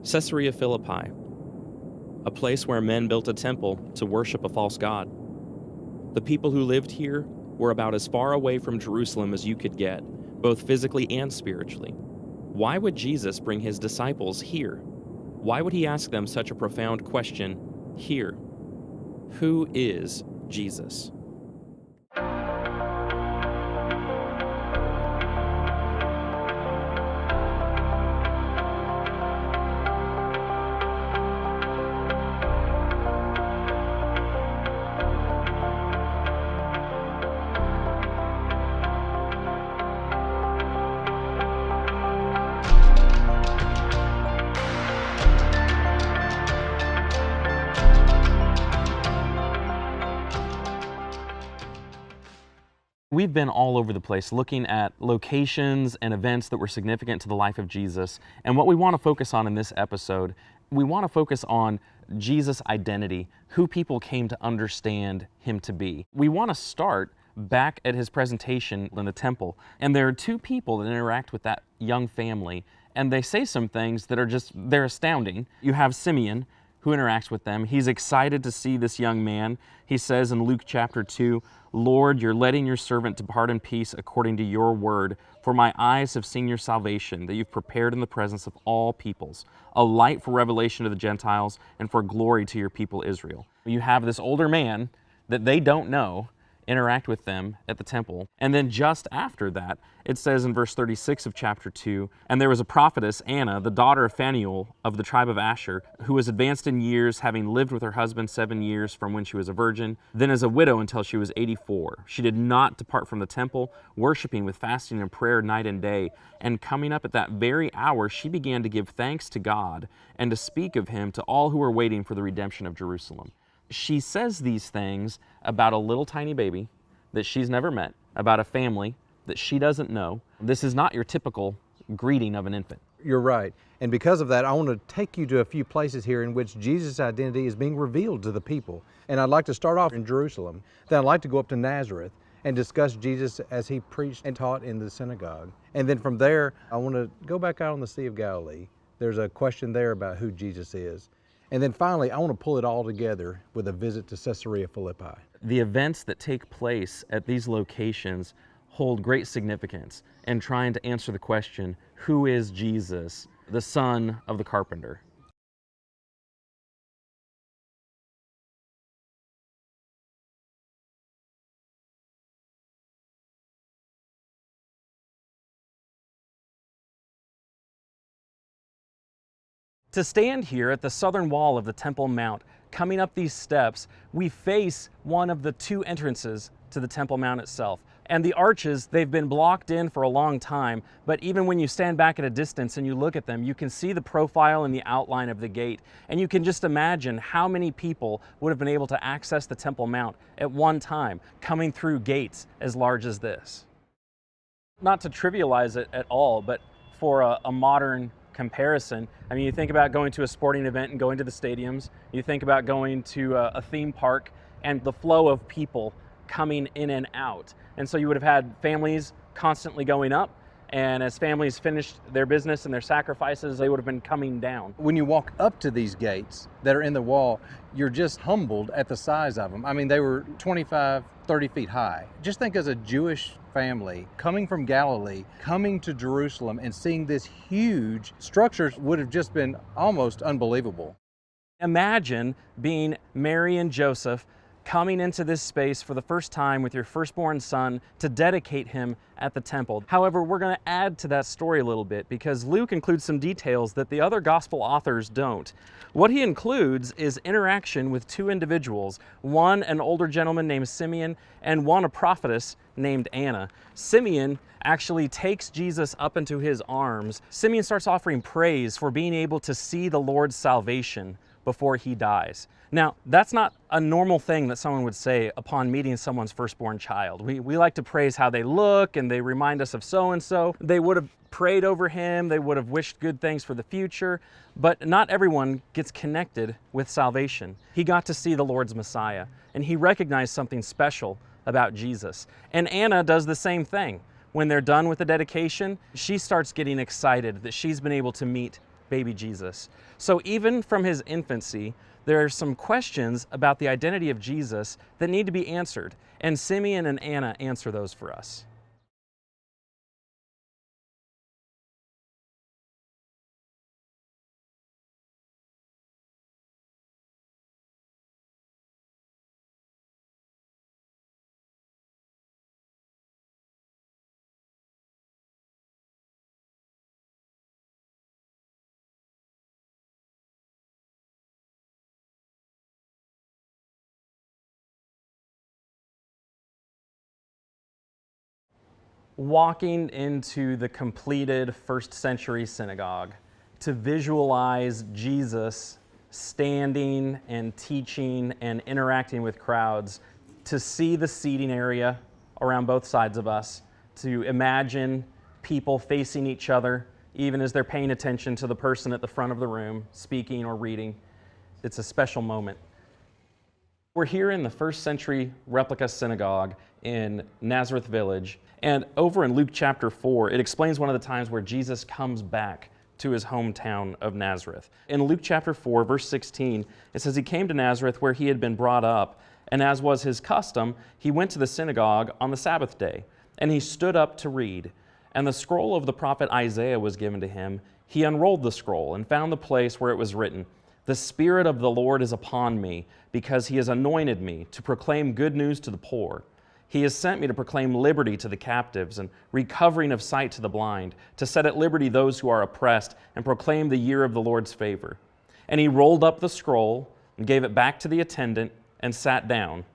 Caesarea Philippi, a place where men built a temple to worship a false god. The people who lived here were about as far away from Jerusalem as you could get, both physically and spiritually. Why would Jesus bring his disciples here? Why would he ask them such a profound question here? Who is Jesus? We've been all over the place looking at locations and events that were significant to the life of Jesus. And what we want to focus on in this episode, we want to focus on Jesus' identity, who people came to understand him to be. We want to start back at his presentation in the temple. And there are two people that interact with that young family, and they say some things that are they're astounding. You have Simeon, who interacts with them. He's excited to see this young man. He says in Luke chapter 2, "Lord, you're letting your servant depart in peace according to your word, for my eyes have seen your salvation, that you've prepared in the presence of all peoples, a light for revelation to the Gentiles and for glory to your people Israel." You have this older man that they don't know interact with them at the temple. And then just after that, it says in verse 36 of chapter 2, "And there was a prophetess, Anna, the daughter of Phanuel of the tribe of Asher, who was advanced in years, having lived with her husband 7 years from when she was a virgin, then as a widow until she was 84. She did not depart from the temple, worshiping with fasting and prayer night and day. And coming up at that very hour, she began to give thanks to God and to speak of him to all who were waiting for the redemption of Jerusalem." She says these things about a little tiny baby that she's never met, about a family that she doesn't know. This is not your typical greeting of an infant. You're right. And because of that, I want to take you to a few places here in which Jesus' identity is being revealed to the people. And I'd like to start off in Jerusalem. Then I'd like to go up to Nazareth and discuss Jesus as he preached and taught in the synagogue. And then from there, I want to go back out on the Sea of Galilee. There's a question there about who Jesus is. And then finally, I want to pull it all together with a visit to Caesarea Philippi. The events that take place at these locations hold great significance in trying to answer the question, who is Jesus, the son of the carpenter? To stand here at the southern wall of the Temple Mount, coming up these steps, we face one of the two entrances to the Temple Mount itself. And the arches, they've been blocked in for a long time, but even when you stand back at a distance and you look at them, you can see the profile and the outline of the gate. And you can just imagine how many people would have been able to access the Temple Mount at one time, coming through gates as large as this. Not to trivialize it at all, but for a modern comparison, I mean, you think about going to a sporting event and going to the stadiums, you think about going to a theme park and the flow of people coming in and out. And so you would have had families constantly going up, and as families finished their business and their sacrifices, they would have been coming down. When you walk up to these gates that are in the wall, you're just humbled at the size of them. I mean, they were 25, 30 feet high. Just think as a Jewish family coming from Galilee, coming to Jerusalem and seeing this huge structure would have just been almost unbelievable. Imagine being Mary and Joseph coming into this space for the first time with your firstborn son to dedicate him at the temple. However, we're going to add to that story a little bit because Luke includes some details that the other gospel authors don't. What he includes is interaction with two individuals, one an older gentleman named Simeon and one a prophetess named Anna. Simeon actually takes Jesus up into his arms. Simeon starts offering praise for being able to see the Lord's salvation before he dies. Now, that's not a normal thing that someone would say upon meeting someone's firstborn child. We like to praise how they look and they remind us of so-and-so. They would have prayed over him, they would have wished good things for the future, but not everyone gets connected with salvation. He got to see the Lord's Messiah, and he recognized something special about Jesus. And Anna does the same thing. When they're done with the dedication, she starts getting excited that she's been able to meet baby Jesus. So even from his infancy, there are some questions about the identity of Jesus that need to be answered, and Simeon and Anna answer those for us. Walking into the completed first century synagogue to visualize Jesus standing and teaching and interacting with crowds, to see the seating area around both sides of us, to imagine people facing each other, even as they're paying attention to the person at the front of the room, speaking or reading. It's a special moment. We're here in the first century replica synagogue in Nazareth Village, and over in Luke chapter 4, it explains one of the times where Jesus comes back to his hometown of Nazareth. In Luke chapter 4, verse 16, it says, "He came to Nazareth where he had been brought up, and as was his custom, he went to the synagogue on the Sabbath day, and he stood up to read. And the scroll of the prophet Isaiah was given to him. He unrolled the scroll and found the place where it was written, 'The Spirit of the Lord is upon me, because he has anointed me to proclaim good news to the poor. He has sent me to proclaim liberty to the captives and recovering of sight to the blind, to set at liberty those who are oppressed, and proclaim the year of the Lord's favor.' And he rolled up the scroll and gave it back to the attendant and sat down.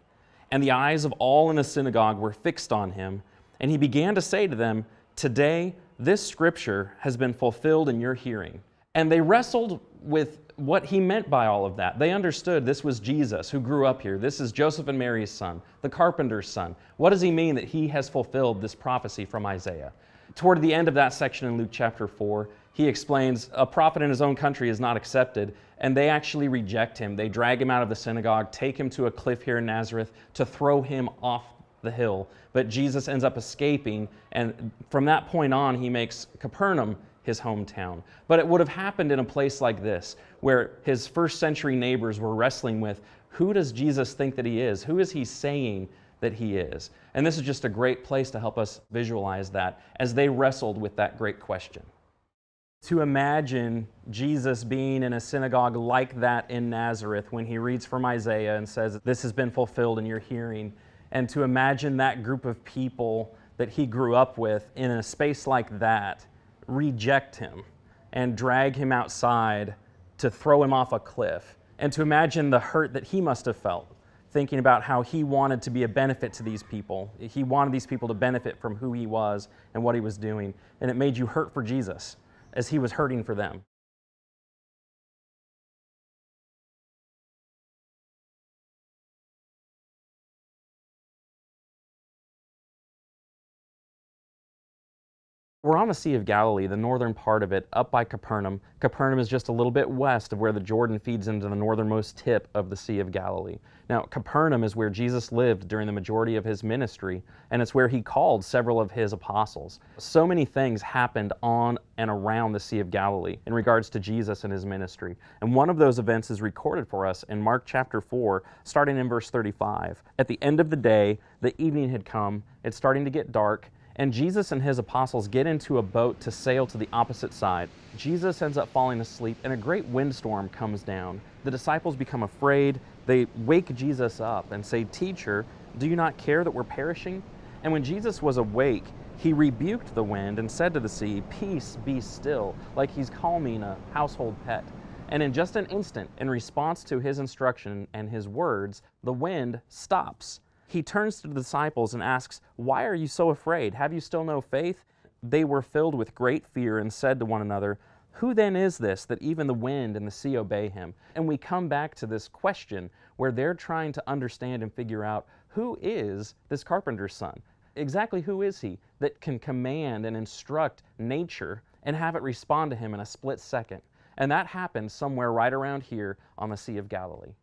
And the eyes of all in the synagogue were fixed on him. And he began to say to them, 'Today this scripture has been fulfilled in your hearing.' And they wrestled with what he meant by all of that. They understood this was Jesus who grew up here. This is Joseph and Mary's son, the carpenter's son. What does he mean that he has fulfilled this prophecy from Isaiah? Toward the end of that section in Luke chapter 4, he explains a prophet in his own country is not accepted, and they actually reject him. They drag him out of the synagogue, take him to a cliff here in Nazareth to throw him off the hill. But Jesus ends up escaping, and from that point on, he makes Capernaum his hometown. But it would have happened in a place like this, where his first century neighbors were wrestling with, who does Jesus think that he is? Who is he saying that he is? And this is just a great place to help us visualize that as they wrestled with that great question. To imagine Jesus being in a synagogue like that in Nazareth when he reads from Isaiah and says, "This has been fulfilled in your hearing," and to imagine that group of people that he grew up with in a space like that reject him and drag him outside to throw him off a cliff, and to imagine the hurt that he must have felt, thinking about how he wanted to be a benefit to these people. He wanted these people to benefit from who he was and what he was doing, and it made you hurt for Jesus as he was hurting for them. We're on the Sea of Galilee, the northern part of it, up by Capernaum. Capernaum is just a little bit west of where the Jordan feeds into the northernmost tip of the Sea of Galilee. Now, Capernaum is where Jesus lived during the majority of his ministry, and it's where he called several of his apostles. So many things happened on and around the Sea of Galilee in regards to Jesus and his ministry. And one of those events is recorded for us in Mark chapter 4, starting in verse 35. At the end of the day, the evening had come, it's starting to get dark, and Jesus and his apostles get into a boat to sail to the opposite side. Jesus ends up falling asleep, and a great windstorm comes down. The disciples become afraid. They wake Jesus up and say, "Teacher, do you not care that we're perishing?" And when Jesus was awake, he rebuked the wind and said to the sea, "Peace, be still," like he's calming a household pet. And in just an instant, in response to his instruction and his words, the wind stops. He turns to the disciples and asks, "Why are you so afraid? Have you still no faith?" They were filled with great fear and said to one another, "Who then is this that even the wind and the sea obey him?" And we come back to this question where they're trying to understand and figure out, who is this carpenter's son? Exactly who is he that can command and instruct nature and have it respond to him in a split second? And that happened somewhere right around here on the Sea of Galilee.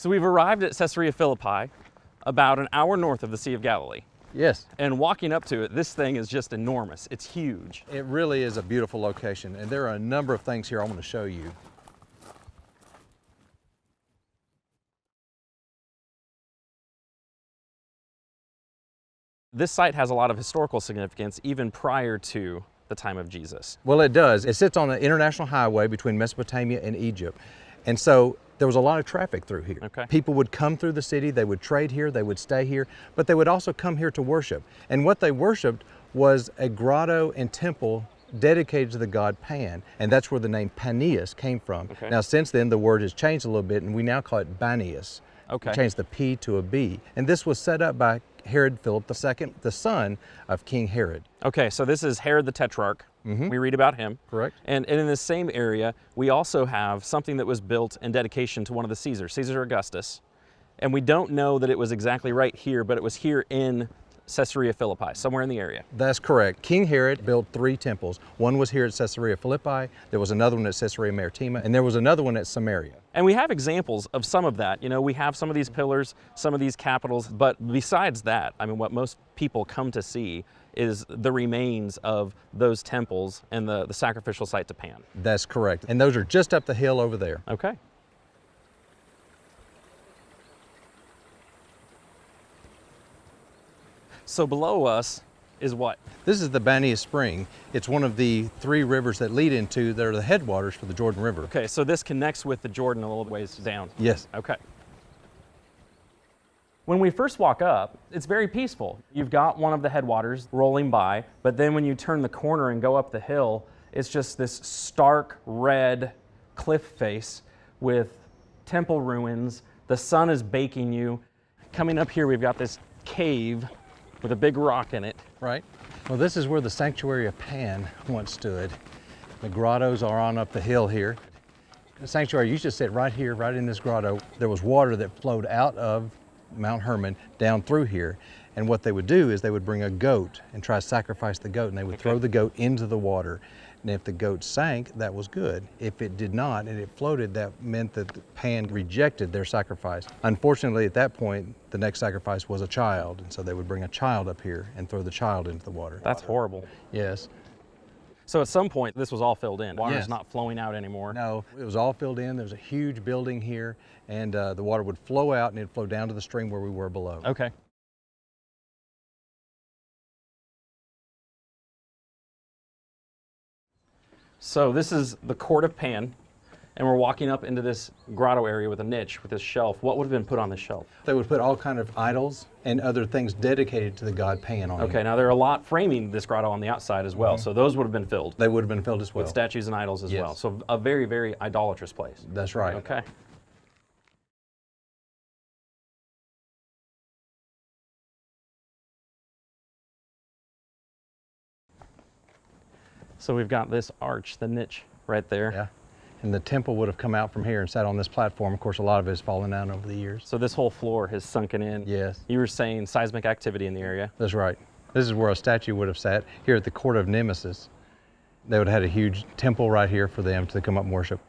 So we've arrived at Caesarea Philippi, about an hour north of the Sea of Galilee. Yes. And walking up to it, this thing is just enormous. It's huge. It really is a beautiful location, and there are a number of things here I want to show you. This site has a lot of historical significance even prior to the time of Jesus. Well, it does. It sits on an international highway between Mesopotamia and Egypt. And so there was a lot of traffic through here. Okay. People would come through the city, they would trade here, they would stay here, but they would also come here to worship. And what they worshiped was a grotto and temple dedicated to the god Pan, and that's where the name Paneas came from. Okay. Now, since then, the word has changed a little bit, and we now call it Banias. Okay. Changed the P to a B. And this was set up by Herod Philip II, the son of King Herod. Okay, so this is Herod the Tetrarch. We read about him. Correct. And in this same area, we also have something that was built in dedication to one of the Caesars, Caesar Augustus. And we don't know that it was exactly right here, but it was here in Caesarea Philippi, somewhere in the area. That's correct. King Herod built 3 temples. One was here at Caesarea Philippi, there was another one at Caesarea Maritima, and there was another one at Samaria. And we have examples of some of that. You know, we have some of these pillars, some of these capitals, but besides that, I mean, what most people come to see is the remains of those temples and the sacrificial site to Pan. That's correct. And those are just up the hill over there. Okay. So below us is what? This is the Banias Spring. It's one of the 3 rivers that lead into, that are the headwaters for the Jordan River. Okay, so this connects with the Jordan a little ways down. Yes. Okay. When we first walk up, it's very peaceful. You've got one of the headwaters rolling by, but then when you turn the corner and go up the hill, it's just this stark red cliff face with temple ruins. The sun is baking you. Coming up here, we've got this cave with a big rock in it. Right. Well, this is where the sanctuary of Pan once stood. The grottos are on up the hill here. The sanctuary used to sit right here, right in this grotto. There was water that flowed out of Mount Hermon down through here. And what they would do is they would bring a goat and try to sacrifice the goat, and they would throw the goat into the water. And if the goat sank, that was good. If it did not and it floated, that meant that Pan rejected their sacrifice. Unfortunately, at that point, the next sacrifice was a child. And so they would bring a child up here and throw the child into the water. That's horrible. Yes. So at some point, this was all filled in. Water's Yes. not flowing out anymore. No, it was all filled in. There was a huge building here, and the water would flow out and it'd flow down to the stream where we were below. Okay. So this is the court of Pan, and we're walking up into this grotto area with a niche with this shelf. What would have been put on this shelf? They would put all kind of idols and other things dedicated to the god Pan on it. Okay, now there are a lot framing this grotto on the outside as well, so those would have been filled They would have been filled as well. with statues and idols as Yes. well. So a very, very idolatrous place. That's right. Okay. So we've got this arch, the niche right there. Yeah. And the temple would have come out from here and sat on this platform. Of course, a lot of it has fallen down over the years. So this whole floor has sunken in. Yes. You were saying seismic activity in the area. That's right. This is where a statue would have sat, here at the court of Nemesis. They would have had a huge temple right here for them to come up and worship.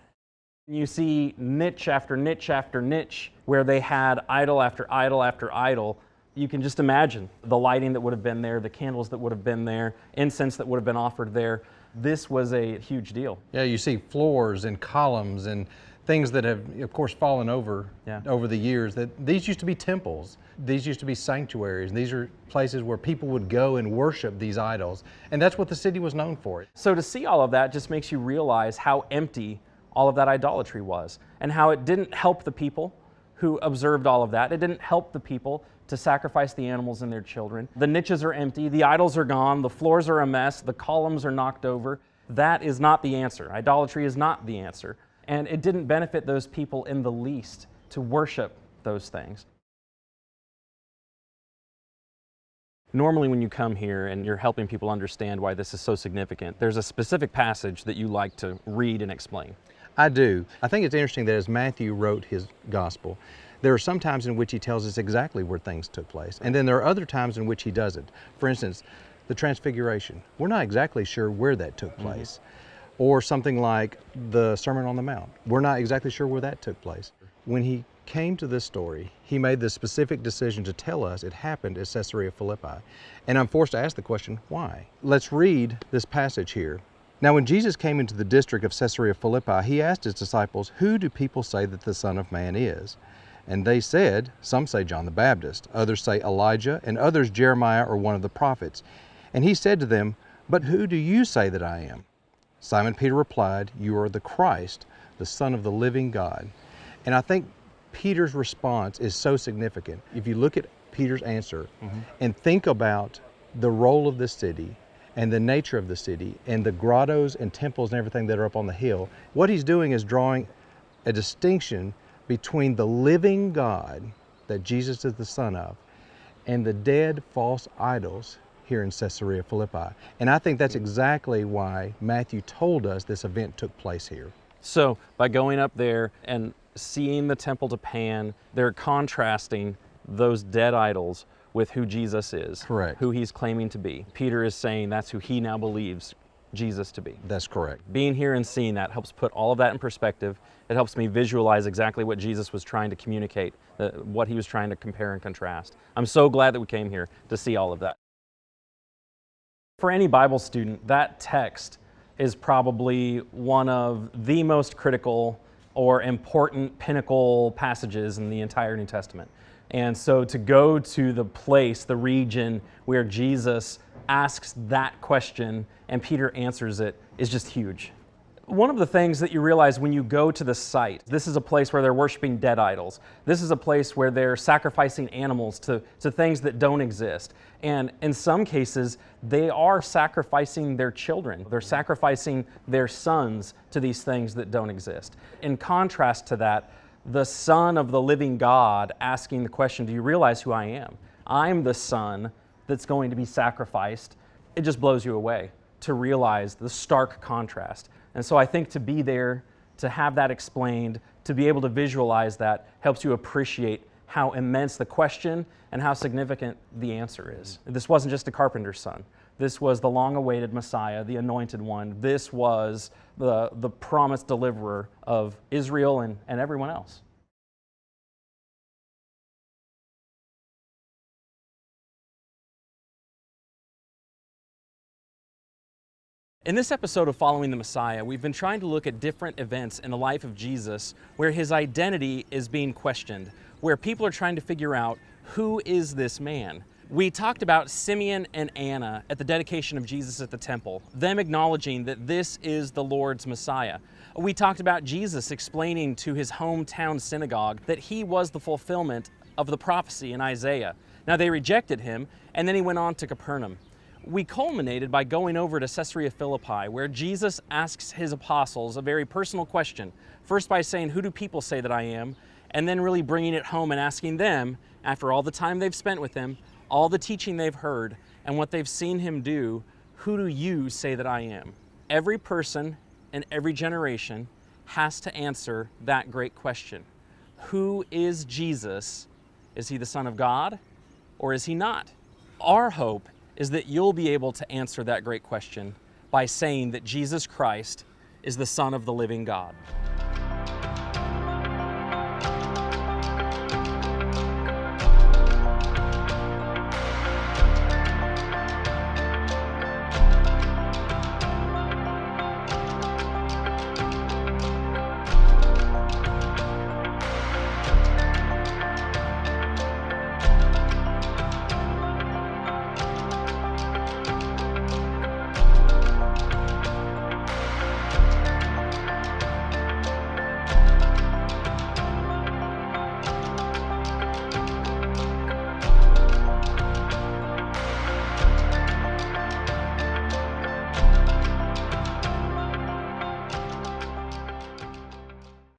You see niche after niche after niche where they had idol after idol after idol. You can just imagine the lighting that would have been there, the candles that would have been there, incense that would have been offered there. This was a huge deal. Yeah, you see floors and columns and things that have, of course, fallen over over the years. That these used to be temples. These used to be sanctuaries. These are places where people would go and worship these idols. And that's what the city was known for. So to see all of that just makes you realize how empty all of that idolatry was and how it didn't help the people who observed all of that. It didn't help the people to sacrifice the animals and their children. The niches are empty, the idols are gone, the floors are a mess, the columns are knocked over. That is not the answer. Idolatry is not the answer. And it didn't benefit those people in the least to worship those things. Normally when you come here and you're helping people understand why this is so significant, there's a specific passage that you like to read and explain. I do. I think it's interesting that as Matthew wrote his gospel, there are some times in which he tells us exactly where things took place, and then there are other times in which he doesn't. For instance, the Transfiguration. We're not exactly sure where that took place. Or something like the Sermon on the Mount. We're not exactly sure where that took place. When he came to this story, he made the specific decision to tell us it happened at Caesarea Philippi. And I'm forced to ask the question, why? Let's read this passage here. Now, when Jesus came into the district of Caesarea Philippi, he asked his disciples, "Who do people say that the Son of Man is?" And they said, "Some say John the Baptist, others say Elijah, and others Jeremiah or one of the prophets." And he said to them, "But who do you say that I am?" Simon Peter replied, "You are the Christ, the Son of the living God." And I think Peter's response is so significant. If you look at Peter's answer and think about the role of the city and the nature of the city and the grottos and temples and everything that are up on the hill, what he's doing is drawing a distinction between the living God that Jesus is the Son of and the dead false idols here in Caesarea Philippi. And I think that's exactly why Matthew told us this event took place here. So by going up there and seeing the temple to Pan, they're contrasting those dead idols with who Jesus is. Correct. Who he's claiming to be. Peter is saying that's who he now believes Jesus to be. That's correct. Being here and seeing that helps put all of that in perspective. It helps me visualize exactly what Jesus was trying to communicate, what he was trying to compare and contrast. I'm so glad that we came here to see all of that. For any Bible student, that text is probably one of the most critical or important pinnacle passages in the entire New Testament. And so to go to the place, the region where Jesus asks that question and Peter answers it is just huge. One of the things that you realize when you go to the site, this is a place where they're worshiping dead idols. This is a place where they're sacrificing animals to things that don't exist. And in some cases, they are sacrificing their children. They're sacrificing their sons to these things that don't exist. In contrast to that, the Son of the living God asking the question, do you realize who I am? I'm the Son that's going to be sacrificed. It just blows you away to realize the stark contrast. And so I think to be there, to have that explained, to be able to visualize that helps you appreciate how immense the question and how significant the answer is. This wasn't just a carpenter's son. This was the long-awaited Messiah, the anointed one. This was the promised deliverer of Israel and everyone else. In this episode of Following the Messiah, we've been trying to look at different events in the life of Jesus where his identity is being questioned, where people are trying to figure out, who is this man? We talked about Simeon and Anna at the dedication of Jesus at the temple, them acknowledging that this is the Lord's Messiah. We talked about Jesus explaining to his hometown synagogue that he was the fulfillment of the prophecy in Isaiah. Now they rejected him, and then he went on to Capernaum. We culminated by going over to Caesarea Philippi, where Jesus asks his apostles a very personal question. First by saying, who do people say that I am? And then really bringing it home and asking them, after all the time they've spent with him, all the teaching they've heard, and what they've seen him do, who do you say that I am? Every person in every generation has to answer that great question. Who is Jesus? Is he the Son of God, or is he not? Our hope is that you'll be able to answer that great question by saying that Jesus Christ is the Son of the living God.